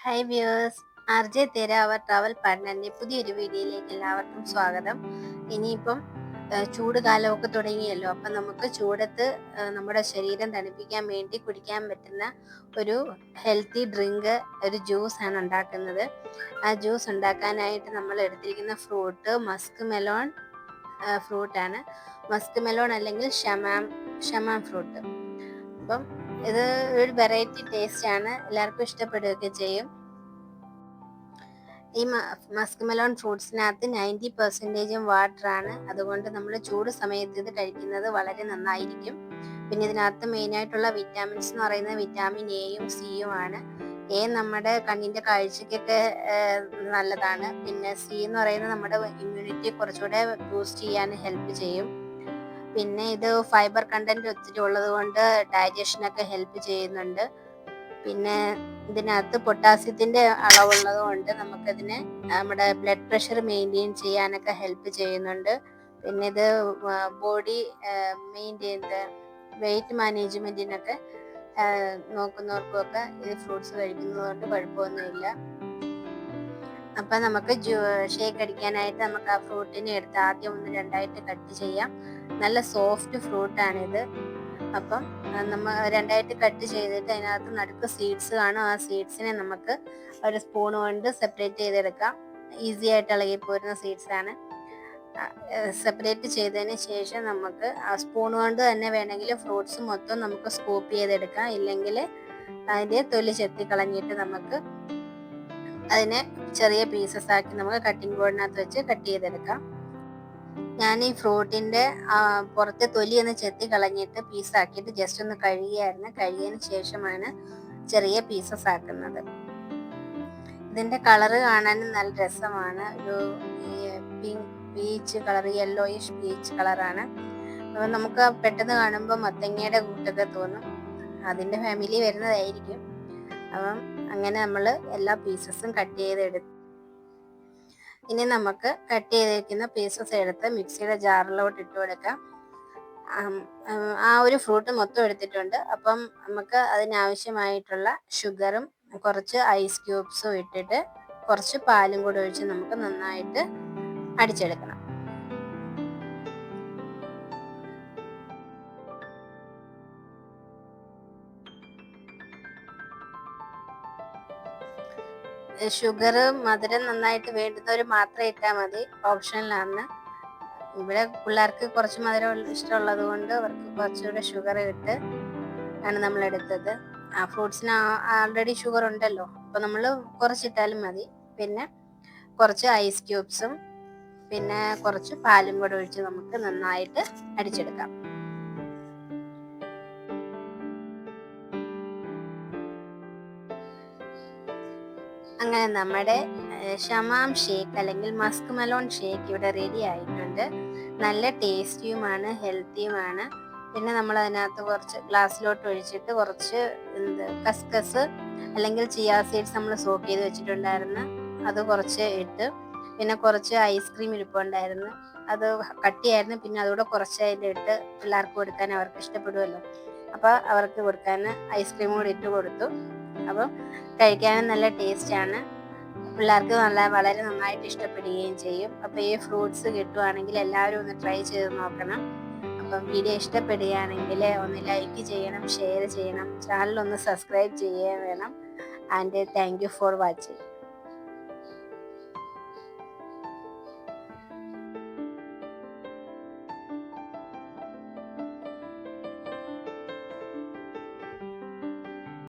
Hi viewers, R J തേര അവർ travel പാർട്ട്ണറിൻ്റെ പുതിയൊരു വീഡിയോയിലേക്ക് എല്ലാവർക്കും സ്വാഗതം. ഇനിയിപ്പം ചൂട് കാലമൊക്കെ തുടങ്ങിയല്ലോ, അപ്പം നമുക്ക് ചൂടത്ത് നമ്മുടെ ശരീരം തണുപ്പിക്കാൻ വേണ്ടി കുടിക്കാൻ പറ്റുന്ന ഒരു ഹെൽത്തി ഡ്രിങ്ക്, ഒരു ജ്യൂസാണ് ഉണ്ടാക്കുന്നത്. ആ ജ്യൂസ് ഉണ്ടാക്കാനായിട്ട് നമ്മൾ എടുത്തിരിക്കുന്ന ഫ്രൂട്ട് മസ്ക് മെലോൺ ഫ്രൂട്ടാണ്. മസ്ക് മെലോൺ അല്ലെങ്കിൽ ഷമാം ഫ്രൂട്ട്. അപ്പം ഇത് ഒരു വെറൈറ്റി ടേസ്റ്റ് ആണ്, എല്ലാവർക്കും ഇഷ്ടപ്പെടുകയൊക്കെ ചെയ്യും. ഈ മസ്ക് മെലോൺ ഫ്രൂട്ട്സിനകത്ത് 90% വാട്ടറാണ്. അതുകൊണ്ട് നമ്മൾ ചൂട് സമയത്ത് ഇത് കഴിക്കുന്നത് വളരെ നന്നായിരിക്കും. പിന്നെ ഇതിനകത്ത് മെയിനായിട്ടുള്ള വിറ്റാമിൻസ് എന്ന് പറയുന്നത് വിറ്റാമിൻ എയും സിയും ആണ്. എ നമ്മുടെ കണ്ണിൻ്റെ കാഴ്ചയ്ക്കൊക്കെ നല്ലതാണ്. പിന്നെ സി എന്ന് പറയുന്നത് നമ്മുടെ ഇമ്മ്യൂണിറ്റി കുറച്ചുകൂടെ ബൂസ്റ്റ് ചെയ്യാൻ ഹെൽപ്പ് ചെയ്യും. പിന്നെ ഇത് ഫൈബർ കണ്ടന്റ് ഒത്തിരി ഉള്ളത് കൊണ്ട് ഡൈജഷനൊക്കെ ഹെൽപ്പ് ചെയ്യുന്നുണ്ട്. പിന്നെ ഇതിനകത്ത് പൊട്ടാസ്യത്തിൻ്റെ അളവുള്ളത് കൊണ്ട് നമുക്കതിനെ നമ്മുടെ ബ്ലഡ് പ്രഷർ മെയിൻറ്റെയിൻ ചെയ്യാനൊക്കെ ഹെൽപ്പ് ചെയ്യുന്നുണ്ട്. പിന്നെ ഇത് ബോഡി വെയിറ്റ് മാനേജ്മെൻറ്റിനൊക്കെ നോക്കുന്നവർക്കൊക്കെ ഈ ഫ്രൂട്ട്സ് കഴിക്കുന്നത് കൊണ്ട് കുഴപ്പമൊന്നുമില്ല. അപ്പം നമുക്ക് ഷേക്ക് അടിക്കാനായിട്ട് നമുക്ക് ആ ഫ്രൂട്ടിനെ എടുത്ത് ആദ്യം ഒന്ന് രണ്ടായിട്ട് കട്ട് ചെയ്യാം. നല്ല സോഫ്റ്റ് ഫ്രൂട്ടാണിത്. അപ്പം നമ്മൾ രണ്ടായിട്ട് കട്ട് ചെയ്തിട്ട് അതിനകത്ത് നടുക്ക് സീഡ്സ് കാണും. ആ സീഡ്സിനെ നമുക്ക് ഒരു സ്പൂൺ കൊണ്ട് സെപ്പറേറ്റ് ചെയ്തെടുക്കാം. ഈസി ആയിട്ട് ഇളകിപ്പോരുന്ന സീഡ്സാണ്. സെപ്പറേറ്റ് ചെയ്തതിന് ശേഷം നമുക്ക് ആ സ്പൂൺ കൊണ്ട് തന്നെ വേണമെങ്കിൽ ഫ്രൂട്ട്സ് മൊത്തം നമുക്ക് സ്കൂപ്പ് ചെയ്തെടുക്കാം. ഇല്ലെങ്കിൽ അതിൻ്റെ തൊലി ചെത്തി കളഞ്ഞിട്ട് നമുക്ക് അതിനെ ചെറിയ പീസസ് ആക്കി നമുക്ക് കട്ടിംഗ് ബോർഡിനകത്ത് വെച്ച് കട്ട് ചെയ്തെടുക്കാം. ഞാൻ ഈ ഫ്രൂട്ടിൻ്റെ പുറത്തെ തൊലി ഒന്ന് ചെത്തി കളഞ്ഞിട്ട് പീസാക്കിയിട്ട് ജസ്റ്റ് ഒന്ന് കഴുകിയതിന് ശേഷമാണ് ചെറിയ പീസസ് ആക്കുന്നത്. ഇതിൻ്റെ കളറ് കാണാനും നല്ല രസമാണ്. ഒരു പീച്ച് കളർ, യെല്ലോയിഷ് പീച്ച് കളറാണ്. അപ്പോൾ നമുക്ക് പെട്ടെന്ന് കാണുമ്പോൾ മത്തങ്ങയുടെ കൂട്ടൊക്കെ തോന്നും. അതിൻ്റെ ഫാമിലി വരുന്നതായിരിക്കും. അപ്പം അങ്ങനെ നമ്മൾ എല്ലാ പീസസും കട്ട് ചെയ്തെടുത്ത് ഇനി നമുക്ക് കട്ട് ചെയ്തിരിക്കുന്ന പീസസ് എടുത്ത് മിക്സിയുടെ ജാറിലോട്ട് ഇട്ട് കൊടുക്കാം. ആ ഒരു ഫ്രൂട്ട് മൊത്തം എടുത്തിട്ടുണ്ട്. അപ്പം നമുക്ക് അതിനാവശ്യമായിട്ടുള്ള ഷുഗറും കുറച്ച് ഐസ് ക്യൂബ്സും ഇട്ടിട്ട് കുറച്ച് പാലും കൂടി ഒഴിച്ച് നമുക്ക് നന്നായിട്ട് അടിച്ചെടുക്കണം. ഷുഗർ മധുരം നന്നായിട്ട് വേണ്ടുന്നവർ മാത്രം ഇട്ടാൽ മതി, ഓപ്ഷനിലാണ്. ഇവിടെ പിള്ളേർക്ക് കുറച്ച് മധുരം ഇഷ്ടമുള്ളത് കൊണ്ട് അവർക്ക് കുറച്ചുകൂടെ ഷുഗർ ഇട്ട് ആണ് നമ്മൾ എടുത്തത്. ആ ഫ്രൂട്ട്സിന് ആൾറെഡി ഷുഗർ ഉണ്ടല്ലോ, അപ്പോൾ നമ്മൾ കുറച്ചിട്ടാലും മതി. പിന്നെ കുറച്ച് ഐസ് ക്യൂബ്സും പിന്നെ കുറച്ച് പാലും കൂടെ ഒഴിച്ച് നമുക്ക് നന്നായിട്ട് അടിച്ചെടുക്കാം. അങ്ങനെ നമ്മുടെ ഷമാം ഷേക്ക് അല്ലെങ്കിൽ മസ്ക് മെലോൺ ഷേക്ക് ഇവിടെ റെഡി ആയിട്ടുണ്ട്. നല്ല ടേസ്റ്റിയുമാണ്, ഹെൽത്തിയുമാണ്. പിന്നെ നമ്മൾ അതിനകത്ത് കുറച്ച് ഗ്ലാസ്സിലോട്ട് ഒഴിച്ചിട്ട് കുറച്ച് കസ്കസ് അല്ലെങ്കിൽ ചിയാ സീഡ്സ് നമ്മൾ സോക്ക് ചെയ്ത് വെച്ചിട്ടുണ്ടായിരുന്നു, അത് കുറച്ച് ഇട്ട്. പിന്നെ കുറച്ച് ഐസ്ക്രീം ഇരിപ്പുണ്ടായിരുന്നു, അത് കട്ടിയായിരുന്നു. പിന്നെ അതുകൂടെ കുറച്ച് അതിലിട്ട് പിള്ളേർക്ക് കൊടുക്കാൻ അവർക്ക് ഇഷ്ടപ്പെടുമല്ലോ, അപ്പോൾ അവർക്ക് കൊടുക്കാൻ ഐസ്ക്രീം കൂടി ഇട്ട് കൊടുത്തു. അപ്പം കഴിക്കാനും നല്ല ടേസ്റ്റാണ്. പിള്ളേർക്ക് വളരെ നന്നായിട്ട് ഇഷ്ടപ്പെടുകയും ചെയ്യും. അപ്പോൾ ഈ ഫ്രൂട്ട്സ് കിട്ടുവാണെങ്കിൽ എല്ലാവരും ഒന്ന് ട്രൈ ചെയ്ത് നോക്കണം. അപ്പം വീഡിയോ ഇഷ്ടപ്പെടുകയാണെങ്കിൽ ഒന്ന് ലൈക്ക് ചെയ്യണം, ഷെയർ ചെയ്യണം, ചാനൽ ഒന്ന് സബ്സ്ക്രൈബ് ചെയ്യുകയും വേണം. And thank you for watching.